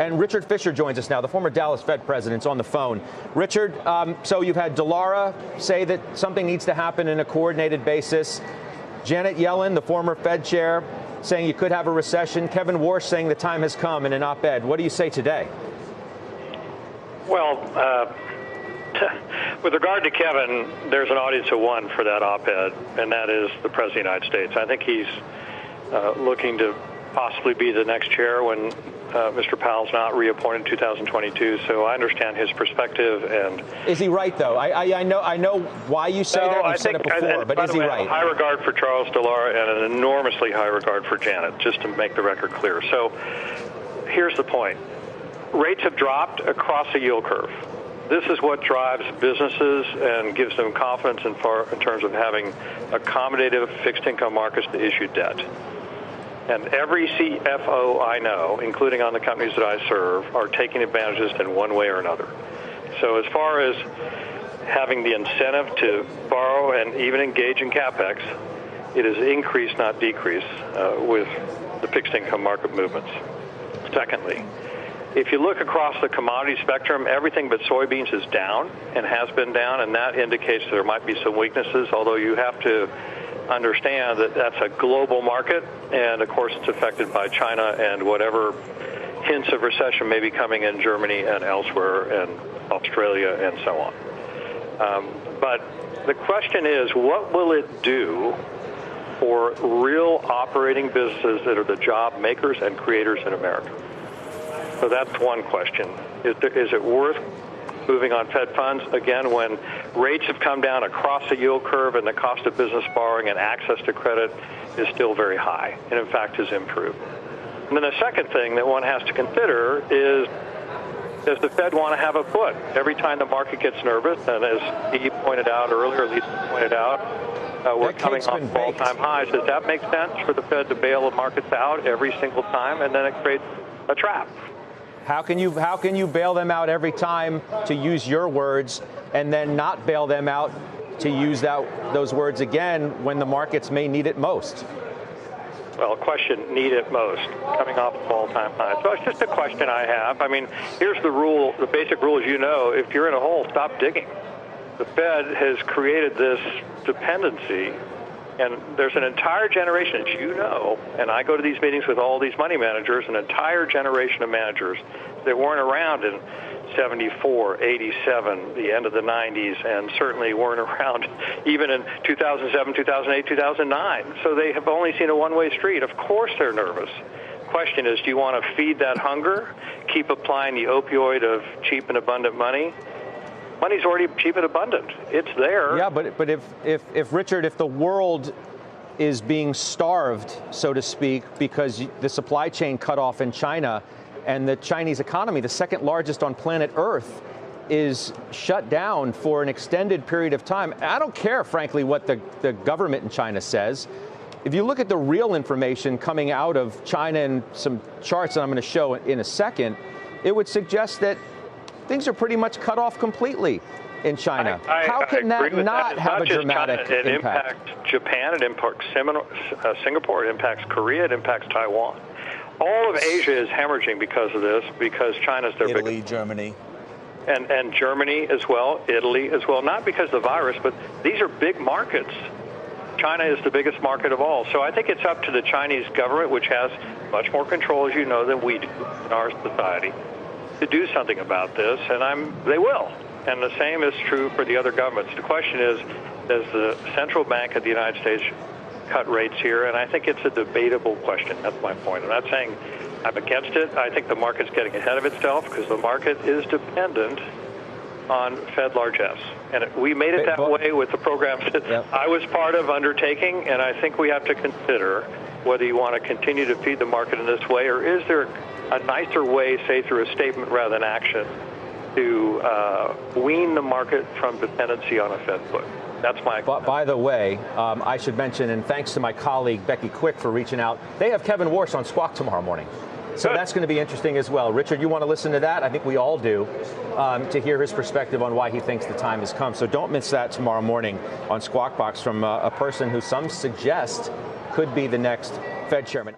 And Richard Fisher joins us now, the former Dallas Fed president, is on the phone. Richard, so you've had Delara say that something needs to happen in a coordinated basis. Janet Yellen, the former Fed chair, saying you could have a recession. Kevin Warsh saying the time has come in an op-ed. What do you say today? Well, with regard to Kevin, there's an audience of one for that op-ed, and that is the President of the United States. I think he's looking to possibly be the next chair when Mr. Powell's not reappointed in 2022. So I understand his perspective. And is he right, though? I know why you say that. You've said it before, but is he right? High regard for Charles Delara and an enormously high regard for Janet, just to make the record clear. So here's the point. Rates have dropped across the yield curve. This is what drives businesses and gives them confidence in terms of having accommodative fixed income markets to issue debt. And every CFO I know, including on the companies that I serve, are taking advantages in one way or another. So as far as having the incentive to borrow and even engage in CapEx, it has increased, not decreased, with the fixed income market movements. Secondly, if you look across the commodity spectrum, everything but soybeans is down and has been down, and that indicates there might be some weaknesses, although you have to understand that that's a global market, and of course it's affected by China and whatever hints of recession may be coming in Germany and elsewhere and Australia and so on. But the question is, what will it do for real operating businesses that are the job makers and creators in America? So that's one question. Is it worth moving on Fed funds, again, when rates have come down across the yield curve and the cost of business borrowing and access to credit is still very high, and in fact has improved. And then the second thing that one has to consider is, does the Fed want to have a foot? Every time the market gets nervous, and as he pointed out earlier, Lisa pointed out, we're coming off all-time highs. Does that make sense for the Fed to bail the markets out every single time, and then it creates a trap? How can you bail them out every time, to use your words, and then not bail them out, to use those words again, when the markets may need it most? Well, question, need it most, coming off of all-time highs. So it's just a question I have. I mean, here's the rule, the basic rule is, if you're in a hole, stop digging. The Fed has created this dependency, and there's an entire generation, as you know, and I go to these meetings with all these money managers, an entire generation of managers that weren't around in 74, 87, the end of the 90s, and certainly weren't around even in 2007, 2008, 2009. So they have only seen a one-way street. Of course they're nervous. Question is, do you want to feed that hunger, keep applying the opioid of cheap and abundant money? Money's already cheap and abundant. It's there. Yeah, but if Richard, if the world is being starved, so to speak, because the supply chain cut off in China, and the Chinese economy, the second largest on planet Earth, is shut down for an extended period of time. I don't care, frankly, what the government in China says. If you look at the real information coming out of China and some charts that I'm going to show in a second, it would suggest that things are pretty much cut off completely in China. How can that not have a dramatic impact? It impacts Japan, it impacts Singapore, it impacts Korea, it impacts Taiwan. All of Asia is hemorrhaging because of this, because China's their biggest. Italy, Germany. And Germany as well, Italy as well, not because of the virus, but these are big markets. China is the biggest market of all. So I think it's up to the Chinese government, which has much more control, as you know, than we do in our society, to do something about this, and they will. And the same is true for the other governments. The question is, does the central bank of the United States cut rates here? And I think it's a debatable question. That's my point. I'm not saying I'm against it. I think the market's getting ahead of itself because the market is dependent on Fed large S. And we made it that way with the programs that I was part of undertaking, and I think we have to consider whether you want to continue to feed the market in this way, or is there a nicer way, say through a statement rather than action, to wean the market from dependency on a Fed foot. That's my. By the way, I should mention, and thanks to my colleague Becky Quick for reaching out, they have Kevin Warsh on Squawk tomorrow morning. So that's going to be interesting as well. Richard, you want to listen to that? I think we all do, to hear his perspective on why he thinks the time has come. So don't miss that tomorrow morning on Squawk Box from a person who some suggest could be the next Fed chairman.